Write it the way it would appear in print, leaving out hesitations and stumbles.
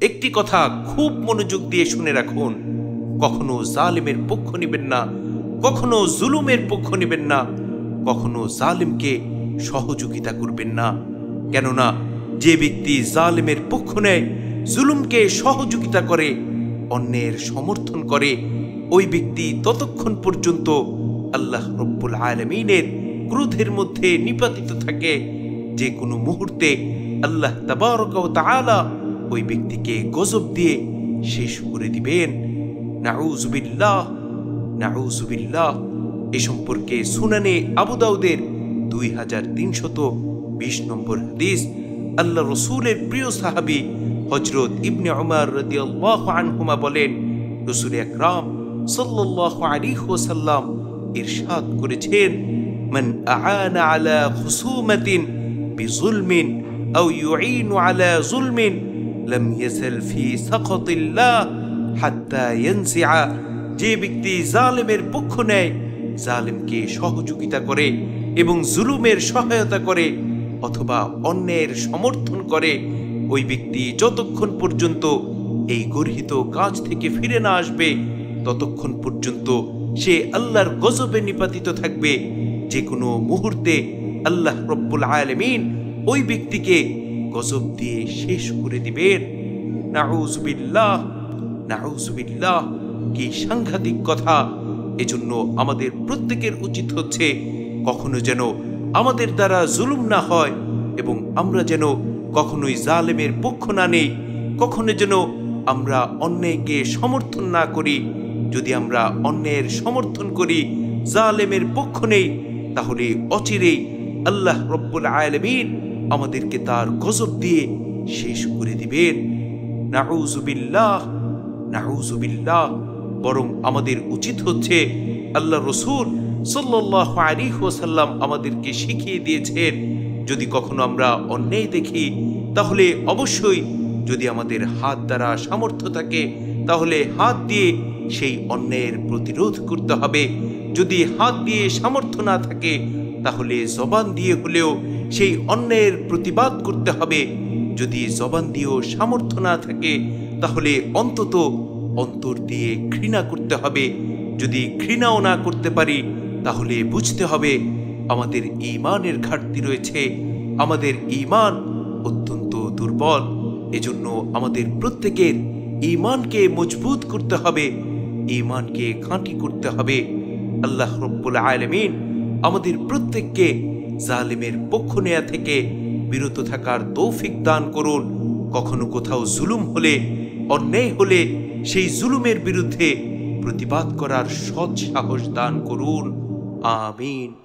একটি কথা খুব মনোযোগ দিয়ে শুনে রাখুন, কখনো জালিমের পক্ষ নেবেন না, কখনো জুলুমের পক্ষ নেবেন না, কখনো জালিমকে সহযোগিতা করবেন না। কেননা যে ব্যক্তি জালিমের পক্ষ নেয়, জুলুমকে সহযোগিতা করে, অন্যের সমর্থন করে, ওই ব্যক্তি ততক্ষণ পর্যন্ত আল্লাহ রব্বুল আলামিনের ক্রোধের মধ্যে নিপাতিত থাকে যে কোনো মুহূর্তে আল্লাহ তাবারক ওয়া তাআলা ওই ব্যক্তিকে গজব দিয়ে শেষ করে দিবেন। নাউযুবিল্লাহ, নাউযুবিল্লাহ। এ সম্পর্কে সুনানে আবু দাউদের 2320 নম্বর হাদিস। আল্লাহ রসুলের প্রিয় সাহাবী হযরত ইবনে উমর রাদিয়াল্লাহু আনহুমা বলেন, রাসূল আকরাম সাল্লাল্লাহু আলাইহি ওয়াসাল্লাম ইরশাদ করেছেন, মান আ'আনা আলা খুসুমাতিন বিযুলমিন আও ইউঈনু আলা যুলমিন লাম ইয়াসাল ফি সাখাতিল্লাহ হাত্তা ইয়ানজিআ। যে ব্যক্তি জালেমের পক্ষ নেয়, জালেমকে সহযোগিতা করে এবং জুলুমের সহায়তা করে অথবা অন্যের সমর্থন করে, ওই ব্যক্তি যতক্ষণ পর্যন্ত এই গর্হিত কাজ থেকে ফিরে না আসবে ততক্ষণ পর্যন্ত সে আল্লাহর গজবে নিপাতিত থাকবে। যে কোনো মুহূর্তে আল্লাহ রব্বুল আলামিন ওই ব্যক্তিকে গজব দিয়ে শেষ করে দিবেন। নাউযুবিল্লাহ, নাউযুবিল্লাহ। কি সাংঘাতিক কথা! এজন্য আমাদের প্রত্যেকের উচিত হচ্ছে কখনো যেন আমাদের দ্বারা জুলুম না হয় এবং আমরা যেন কখনোই জালেমের পক্ষ না নেই, কখনো যেন আমরা অন্যায়কে সমর্থন না করি। যদি আমরা অন্যায়ের সমর্থন করি, জালেমের পক্ষ নেই, তাহলে অচিরেই আল্লাহ রব্বুল আলামিন আমাদেরকে তার গজব দিয়ে শেষ করে দিবেন। নাউযুবিল্লাহ, নাউযুবিল্লাহ। বরং আমাদের উচিত হচ্ছে, আল্লাহ রসুল সাল্লাল্লাহু আলাইহি ওয়াসাল্লাম আমাদেরকে শিখিয়ে দিয়েছেন, যদি কখনো আমরা অন্যায় দেখি তাহলে অবশ্যই, যদি আমাদের হাত দ্বারা সামর্থ্য থাকে তাহলে হাত দিয়ে সেই অন্যায়ের প্রতিরোধ করতে হবে। যদি হাত দিয়ে সামর্থ্য না থাকে তাহলে জবান দিয়ে হলেও সেই অন্যায়ের প্রতিবাদ করতে হবে। যদি জবান দিয়েও সামর্থ্য না থাকে তাহলে অন্তত অন্তর দিয়ে ঘৃণা করতে হবে। যদি ঘৃণাও না করতে পারি তাহলে বুঝতে হবে আমাদের ঈমানের ঘাটতি রয়েছে, আমাদের ঈমান অত্যন্ত দুর্বল। এজন্য আমাদের প্রত্যেকের ঈমানকে মজবুত করতে হবে, ঈমানকে খাঁটি করতে হবে। আল্লাহ রব্বুল আলামিন আমাদের প্রত্যেককে জালিমের পক্ষ নেয়া থেকে বিরত থাকার তৌফিক দান করুন। কখনো কোথাও জুলুম হলে, অন্যায় হলে সেই জুলুমের বিরুদ্ধে প্রতিবাদ করার সৎ সাহস দান করুন। আমিন।